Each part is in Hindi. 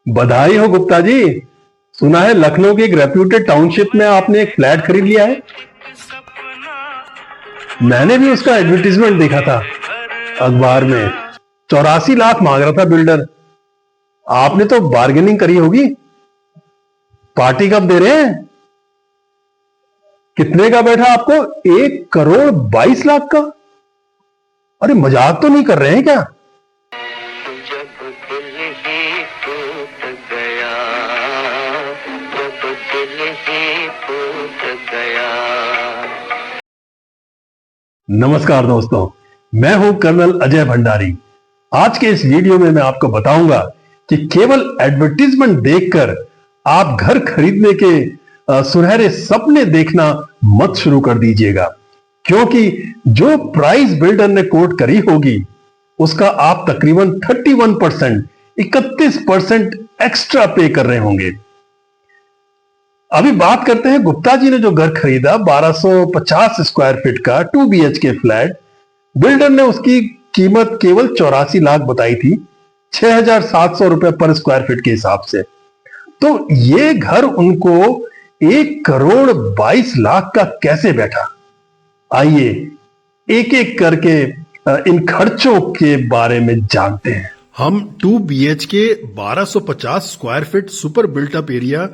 बधाई हो गुप्ता जी। सुना है लखनऊ की एक रेप्यूटेड टाउनशिप में आपने एक फ्लैट खरीद लिया है। मैंने भी उसका एडवर्टीजमेंट देखा था अखबार में। 84 लाख मांग रहा था बिल्डर। आपने तो बार्गेनिंग करी होगी। पार्टी कब दे रहे हैं? कितने का बैठा आपको? 1 करोड़ 22 लाख का? अरे मजाक तो नहीं कर रहे हैं क्या? जब दिल ही टूट गया, जब दिल ही टूट गया। नमस्कार दोस्तों, मैं हूं कर्नल अजय भंडारी। आज के इस वीडियो में मैं आपको बताऊंगा कि केवल एडवर्टीजमेंट देखकर आप घर खरीदने के सुनहरे सपने देखना मत शुरू कर दीजिएगा, क्योंकि जो प्राइस बिल्डर ने कोट करी होगी उसका आप तकरीबन 31%, 31% एक्स्ट्रा पे कर रहे होंगे। अभी बात करते हैं गुप्ता जी ने जो घर खरीदा 1250 स्क्वायर फीट का 2 BHK फ्लैट। बिल्डर ने उसकी कीमत केवल 84 लाख बताई थी, 6,700 रुपए पर स्क्वायर फीट के हिसाब से। तो ये घर उनको 1 करोड़ 22 लाख का कैसे बैठा? आइए एक एक करके इन खर्चों के बारे में जानते हैं। हम 2 BHK 1250 square feet super built up area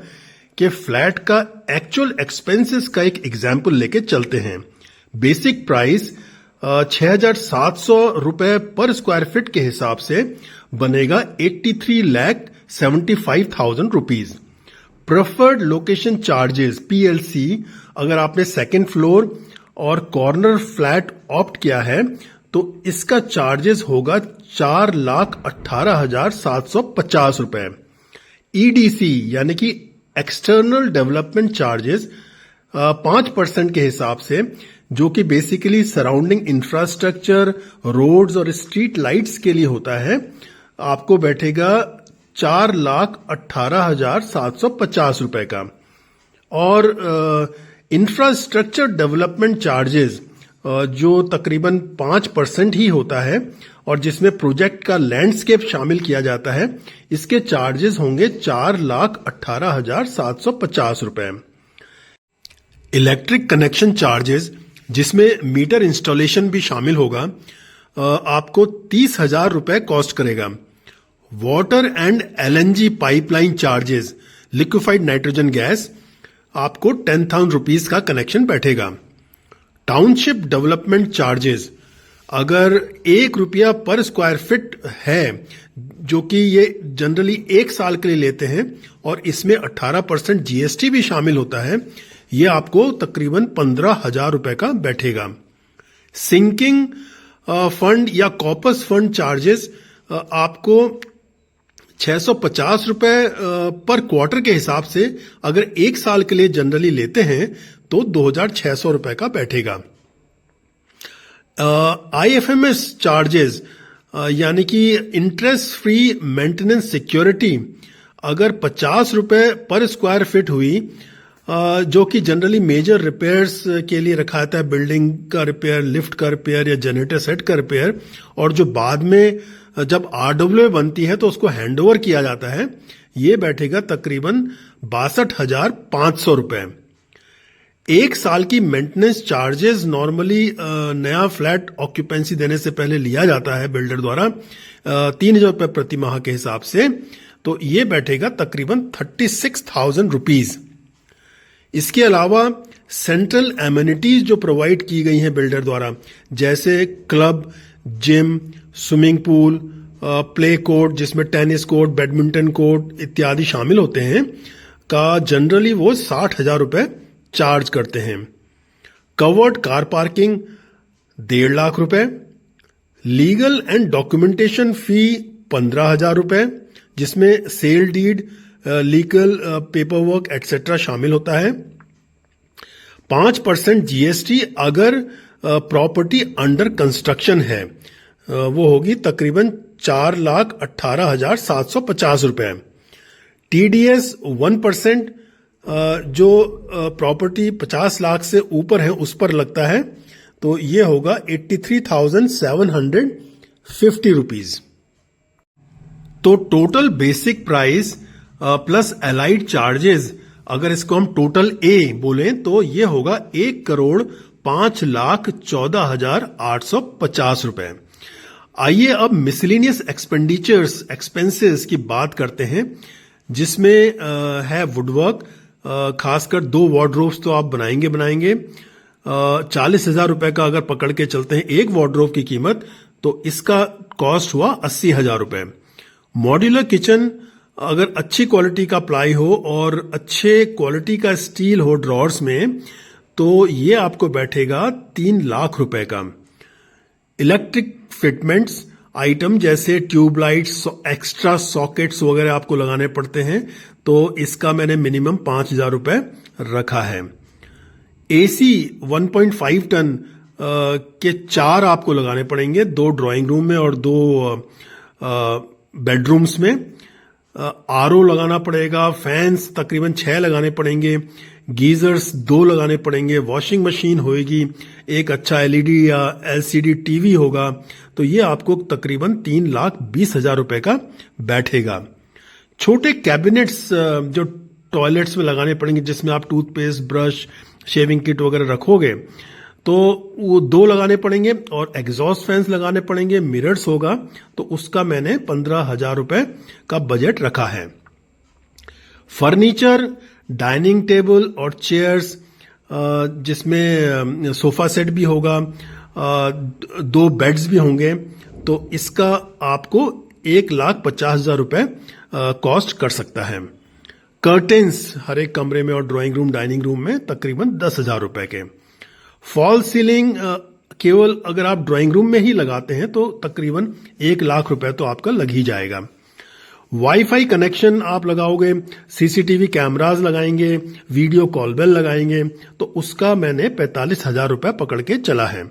के फ्लैट का एक्चुअल एक्सपेंसेस का एक एग्जाम्पल लेके चलते हैं। बेसिक प्राइस 6,700 रुपए पर स्क्वायर फीट के हिसाब से बनेगा 83,75,000 rupees. Preferred location charges PLC, अगर आपने सेकेंड फ्लोर और कॉर्नर फ्लैट ऑप्ट किया है तो इसका चार्जेस होगा 4,18,750 रुपए। EDC यानी कि एक्सटर्नल डेवलपमेंट चार्जेस 5% के हिसाब से, जो कि बेसिकली सराउंडिंग इंफ्रास्ट्रक्चर, रोड्स और स्ट्रीट लाइट्स के लिए होता है, आपको बैठेगा 4,18,750 रुपए का। और इंफ्रास्ट्रक्चर डेवलपमेंट चार्जेस जो तकरीबन 5% ही होता है और जिसमें प्रोजेक्ट का लैंडस्केप शामिल किया जाता है, इसके चार्जेस होंगे 4,18,750 रुपए। इलेक्ट्रिक कनेक्शन चार्जेस, जिसमें मीटर इंस्टॉलेशन भी शामिल होगा, आपको 30,000 रुपए कॉस्ट करेगा। Water and LNG pipeline charges, liquefied nitrogen gas, आपको 10,000 रुपीज का कनेक्शन बैठेगा। टाउनशिप डेवलपमेंट चार्जेस, अगर 1 रुपया पर स्क्वायर फीट है, जो कि ये जनरली 1 साल के लिए लेते हैं और इसमें 18% GST भी शामिल होता है, ये आपको तकरीबन 15,000 रुपए का बैठेगा। सिंकिंग फंड या कॉपस फंड चार्जेस आपको 650 रुपए पर क्वार्टर के हिसाब से, अगर 1 साल के लिए जनरली लेते हैं तो 2,600 रुपए का बैठेगा। IFMS चार्जेस यानी कि इंटरेस्ट फ्री मेंटेनेंस सिक्योरिटी, अगर 50 रुपए पर स्क्वायर फीट हुई, जो कि जनरली मेजर रिपेयर्स के लिए रखा जाता है, बिल्डिंग का रिपेयर, लिफ्ट का रिपेयर या जनरेटर सेट का रिपेयर, और जो बाद में जब RWA बनती है तो उसको हैंडओवर किया जाता है, ये बैठेगा तकरीबन 62,500 रुपए। 1 साल की मेंटेनेंस चार्जेस नॉर्मली नया फ्लैट ऑक्यूपेंसी देने से पहले लिया जाता है बिल्डर द्वारा 3,000 रुपए प्रति माह के हिसाब से, तो ये बैठेगा तकरीबन 36,000 रुपीज। इसके अलावा सेंट्रल एमिनिटीज जो प्रोवाइड की गई हैं बिल्डर द्वारा, जैसे club, gym, swimming pool, play court जिसमें टेनिस कोर्ट, बैडमिंटन कोर्ट इत्यादि शामिल होते हैं, का जनरली वो 60,000 रुपए चार्ज करते हैं। कवर्ड कार पार्किंग 1.5 लाख रुपए। लीगल एंड डॉक्यूमेंटेशन फी 15,000 रुपए, जिसमें sale deed, legal paper work etcetera शामिल होता है। 5% GST अगर प्रॉपर्टी अंडर कंस्ट्रक्शन है, वो होगी तकरीबन 4,18,750 रुपए। TDS 1%, जो प्रॉपर्टी 50 लाख से ऊपर है उस पर लगता है, तो ये होगा 83,750 रुपीज। तो total basic price plus allied charges, अगर इसको हम टोटल ए बोले तो ये होगा 1,05,14,850 रुपए। आइए अब मिसलेनियस एक्सपेंसेस की बात करते हैं, जिसमें है वुडवर्क, खासकर 2 वार्डरोब्स तो आप बनाएंगे। 40,000 रुपए का अगर पकड़ के चलते हैं एक वार्डरोब की कीमत, तो इसका कॉस्ट हुआ 80,000 रुपए। मॉड्यूलर किचन, अगर अच्छी क्वालिटी का प्लाई हो और अच्छे क्वालिटी का स्टील हो ड्रॉर्स में, तो ये आपको बैठेगा 3 लाख रुपए का। इलेक्ट्रिक फिटमेंट्स आइटम जैसे ट्यूबलाइट्स, एक्स्ट्रा सॉकेट्स वगैरह आपको लगाने पड़ते हैं, तो इसका मैंने मिनिमम 5,000 रुपए रखा है। एसी 1.5 टन के 4 आपको लगाने पड़ेंगे, 2 ड्राइंग रूम में और 2 बेडरूम्स में। आरओ लगाना पड़ेगा, फैंस तकरीबन 6 लगाने पड़ेंगे, गीजर्स 2 लगाने पड़ेंगे, वॉशिंग मशीन होएगी, एक अच्छा एलईडी या एलसीडी टीवी होगा, तो ये आपको तकरीबन 3,20,000 रुपए का बैठेगा। छोटे कैबिनेट्स जो टॉयलेट्स में लगाने पड़ेंगे, जिसमें आप टूथपेस्ट, ब्रश, शेविंग किट वगैरह रखोगे, तो वो 2 लगाने पड़ेंगे, और एग्जॉस्ट फैंस लगाने पड़ेंगे, मिरर्स होगा, तो उसका मैंने 15,000 रुपए का बजट रखा है। फर्नीचर, डाइनिंग टेबल और चेयर्स, जिसमें सोफा सेट भी होगा, 2 बेड्स भी होंगे, तो इसका आपको 1,50,000 रुपए कॉस्ट कर सकता है। कर्टेन्स हर एक कमरे में और ड्राइंग रूम, डाइनिंग रूम में तकरीबन 10,000 रुपए के। फॉल सीलिंग केवल अगर आप ड्राइंग रूम में ही लगाते हैं तो तकरीबन 1 लाख रुपए तो आपका लग ही जाएगा। वाईफाई कनेक्शन आप लगाओगे, सीसीटीवी कैमरास लगाएंगे, वीडियो कॉल बेल लगाएंगे, तो उसका मैंने 45,000 रुपए पकड़ के चला है।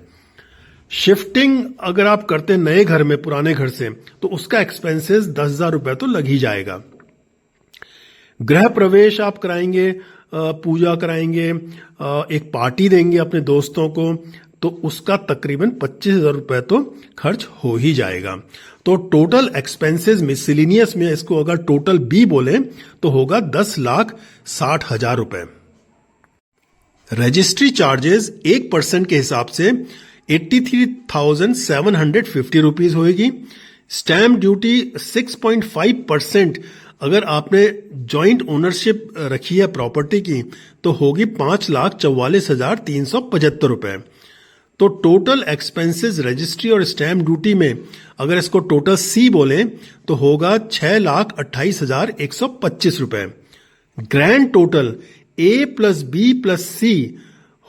शिफ्टिंग अगर आप करते हैं नए घर में पुराने घर से, तो उसका एक्सपेंसेस 10,000 रुपए तो लग ही जाएगा। गृह प्रवेश आप कराएंगे, पूजा कराएंगे, एक पार्टी देंगे अपने दोस्तों को, तो उसका तकरीबन 25,000 रुपए तो खर्च हो ही जाएगा। तो टोटल एक्सपेंसेस मिसलेनियस में, इसको अगर टोटल बी बोले तो होगा 10,60,000 रुपए। रजिस्ट्री चार्जेस 1% के हिसाब से 83,750 रुपीज होगी। स्टैम्प ड्यूटी 6.5% अगर आपने जॉइंट ओनरशिप रखी है प्रॉपर्टी की, तो होगी 5,44,375 रुपए। तो टोटल एक्सपेंसेस रजिस्ट्री और स्टैम्प ड्यूटी में अगर इसको टोटल सी बोले तो होगा 6,28,125 रुपए। Grand total A plus B plus सी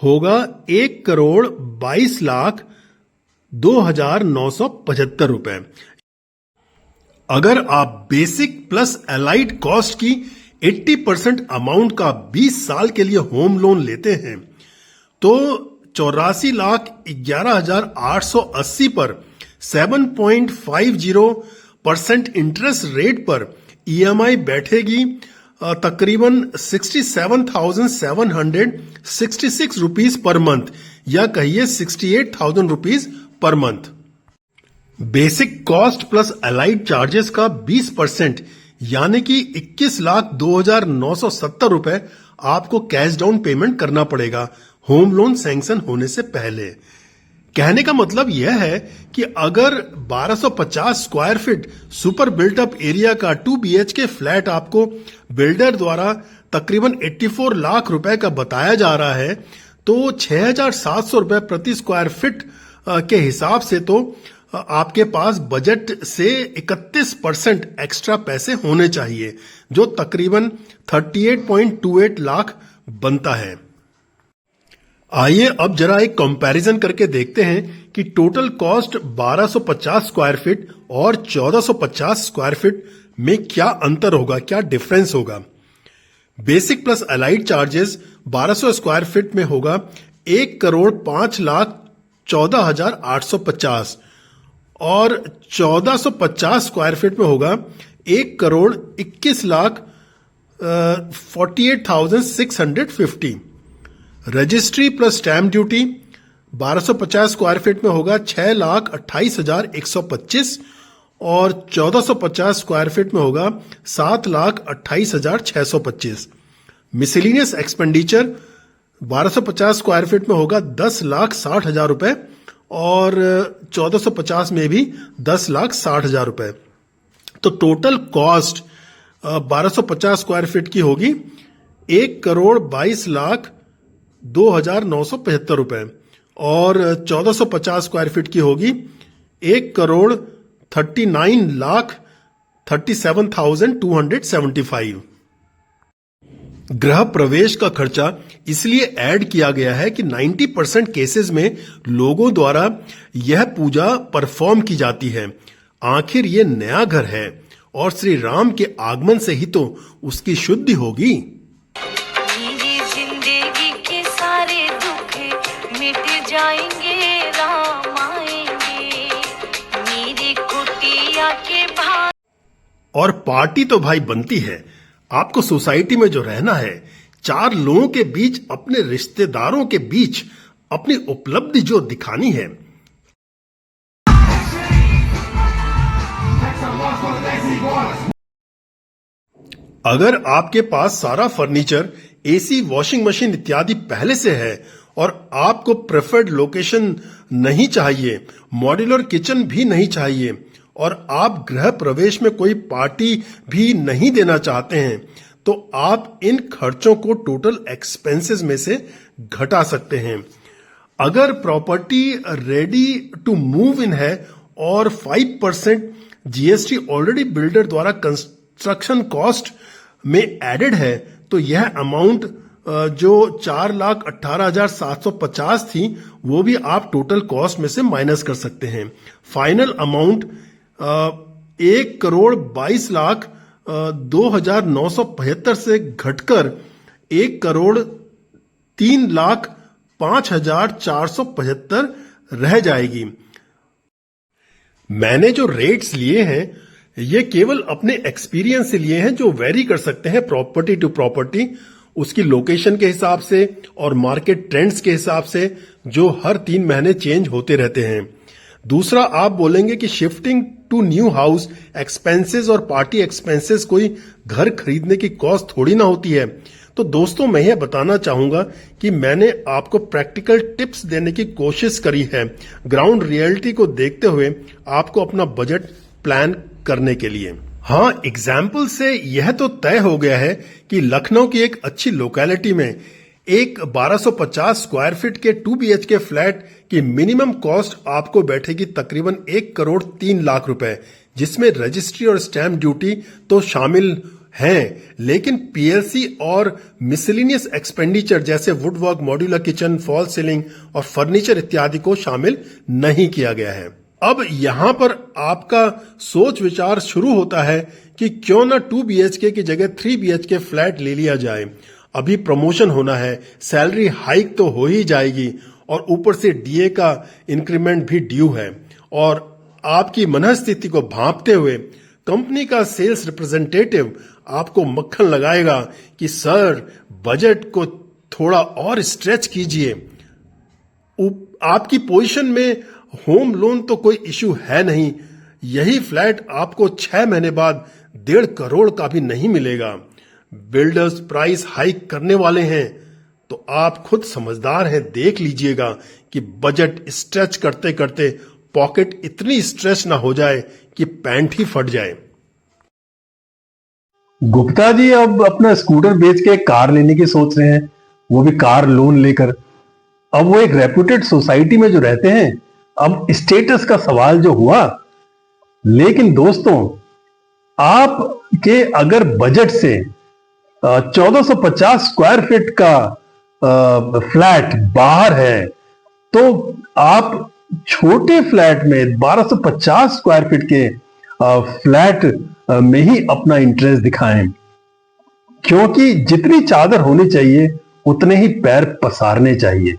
होगा 1,22,02,975 रुपए। अगर आप बेसिक प्लस एलाइड कॉस्ट की 80% अमाउंट का 20 साल के लिए होम लोन लेते हैं, तो 84,11,880 पर 7.50% इंटरेस्ट रेट पर ईएमआई बैठेगी तकरीबन 67,766 रुपीज पर मंथ, या कहिए 68,000 rupees per month. Basic cost plus allied charges का 20% यानी कि 21,02,970 रुपए आपको कैश डाउन पेमेंट करना पड़ेगा होम लोन सैंक्शन होने से पहले। कहने का मतलब यह है कि अगर 1250 square feet super built up area का 2 BHK फ्लैट आपको बिल्डर द्वारा तकरीबन 84 लाख रुपए का बताया जा रहा है, तो 6,700 रुपए प्रति स्क्वायर फीट के हिसाब से तो आपके पास बजट से 31% एक्स्ट्रा पैसे होने चाहिए, जो तकरीबन 38.28 लाख बनता है। आइए अब जरा एक कंपैरिजन करके देखते हैं कि टोटल कॉस्ट 1250 स्क्वायर फीट और 1450 स्क्वायर फीट में क्या अंतर होगा, क्या डिफरेंस होगा। Basic plus allied charges 1200 square feet में होगा 1,14,14,850 और 1450 स्क्वायर फीट में होगा 1,21,48,650। Registry plus stamp duty 1250 square feet में होगा 6,28,125 और 1450 स्क्वायर फीट में होगा 7,28,625। मिसलिनियस एक्सपेंडिचर 1250 स्क्वायर फीट में होगा 10,60,000 रुपए और 1450 में भी 10,60,000 रुपए। तो टोटल कॉस्ट 1250 स्क्वायर फीट की होगी 1,22,02,975 रुपए और 1450 स्क्वायर फीट की होगी 1,39,37,275। गृह प्रवेश का खर्चा इसलिए ऐड किया गया है कि 90% केसेस में लोगों द्वारा यह पूजा परफॉर्म की जाती है। आखिर ये नया घर है और श्री राम के आगमन से ही तो उसकी शुद्धि होगी। मेरी जिंदगी के सारे दुख मिट जाएंगे, राम आएंगे मेरी कुटिया के भाग। और पार्टी तो भाई बनती है। आपको सोसाइटी में जो रहना है, 4 लोगों के बीच, अपने रिश्तेदारों के बीच अपनी उपलब्धि जो दिखानी है। अगर आपके पास सारा फर्नीचर, एसी, वॉशिंग मशीन इत्यादि पहले से है और आपको प्रेफर्ड लोकेशन नहीं चाहिए, मॉड्यूलर किचन भी नहीं चाहिए और आप गृह प्रवेश में कोई पार्टी भी नहीं देना चाहते हैं, तो आप इन खर्चों को टोटल एक्सपेंसेस में से घटा सकते हैं। अगर property ready to move in है और 5% जीएसटी ऑलरेडी बिल्डर द्वारा कंस्ट्रक्शन कॉस्ट में एडेड है, तो यह अमाउंट जो 4,18,750 थी वो भी आप टोटल कॉस्ट में से माइनस कर सकते हैं। फाइनल अमाउंट 1,22,02,975 से घटकर 1,03,05,475 रह जाएगी। मैंने जो रेट्स लिए हैं ये केवल अपने एक्सपीरियंस से लिए हैं, जो वेरी कर सकते हैं प्रॉपर्टी टू प्रॉपर्टी, उसकी लोकेशन के हिसाब से और मार्केट ट्रेंड्स के हिसाब से, जो हर 3 महीने चेंज होते रहते हैं। दूसरा, आप बोलेंगे कि shifting to new house expenses और पार्टी एक्सपेंसेस कोई घर खरीदने की कॉस्ट थोड़ी ना होती है। तो दोस्तों, मैं यह बताना चाहूंगा कि मैंने आपको प्रैक्टिकल टिप्स देने की कोशिश करी है ग्राउंड रियलिटी को देखते हुए आपको अपना बजट प्लान करने के लिए। हाँ, एग्जाम्पल से यह तो तय हो गया है कि लखनऊ की एक अच्छी लोकेलिटी में एक 1250 स्क्वायर फीट के 2 BHK फ्लैट की मिनिमम कॉस्ट आपको बैठेगी तकरीबन 1,03,00,000 रुपए, जिसमें रजिस्ट्री और स्टैंप ड्यूटी तो शामिल हैं, लेकिन पीएलसी और मिसलिनियस एक्सपेंडिचर जैसे woodwork, modular kitchen, fall ceiling और फर्नीचर इत्यादि को शामिल नहीं किया गया है। अब यहां पर आपका सोच विचार शुरू होता है कि क्यों ना 2 BHK की जगह 3 BHK फ्लैट ले लिया जाए। अभी प्रमोशन होना है, सैलरी हाइक तो हो ही जाएगी और ऊपर से डीए का इंक्रीमेंट भी ड्यू है। और आपकी मनस्थिति को भांपते हुए कंपनी का सेल्स रिप्रेजेंटेटिव आपको मक्खन लगाएगा कि सर, बजट को थोड़ा और स्ट्रेच कीजिए। आपकी पोजीशन में होम लोन तो कोई इश्यू है नहीं, यही फ्लैट आपको 6 महीने बाद 1.5 करोड़ का भी नहीं मिलेगा। बिल्डर्स प्राइस हाइक करने वाले हैं, तो आप खुद समझदार हैं, देख लीजिएगा कि बजट स्ट्रेच करते करते पॉकेट इतनी स्ट्रेच ना हो जाए कि पैंट ही फट जाए। गुप्ता जी अब अपना स्कूटर बेच के कार लेने की सोच रहे हैं, वो भी कार लोन लेकर। अब वो एक रेप्यूटेड सोसाइटी में जो रहते हैं, अब स्टेटस का सवाल जो हुआ। लेकिन दोस्तों, आपके अगर बजट से 1450 स्क्वायर फीट का फ्लैट बाहर है, तो आप छोटे फ्लैट में 1250 स्क्वायर फीट के फ्लैट में ही अपना इंटरेस्ट दिखाएं, क्योंकि जितनी चादर होनी चाहिए उतने ही पैर पसारने चाहिए।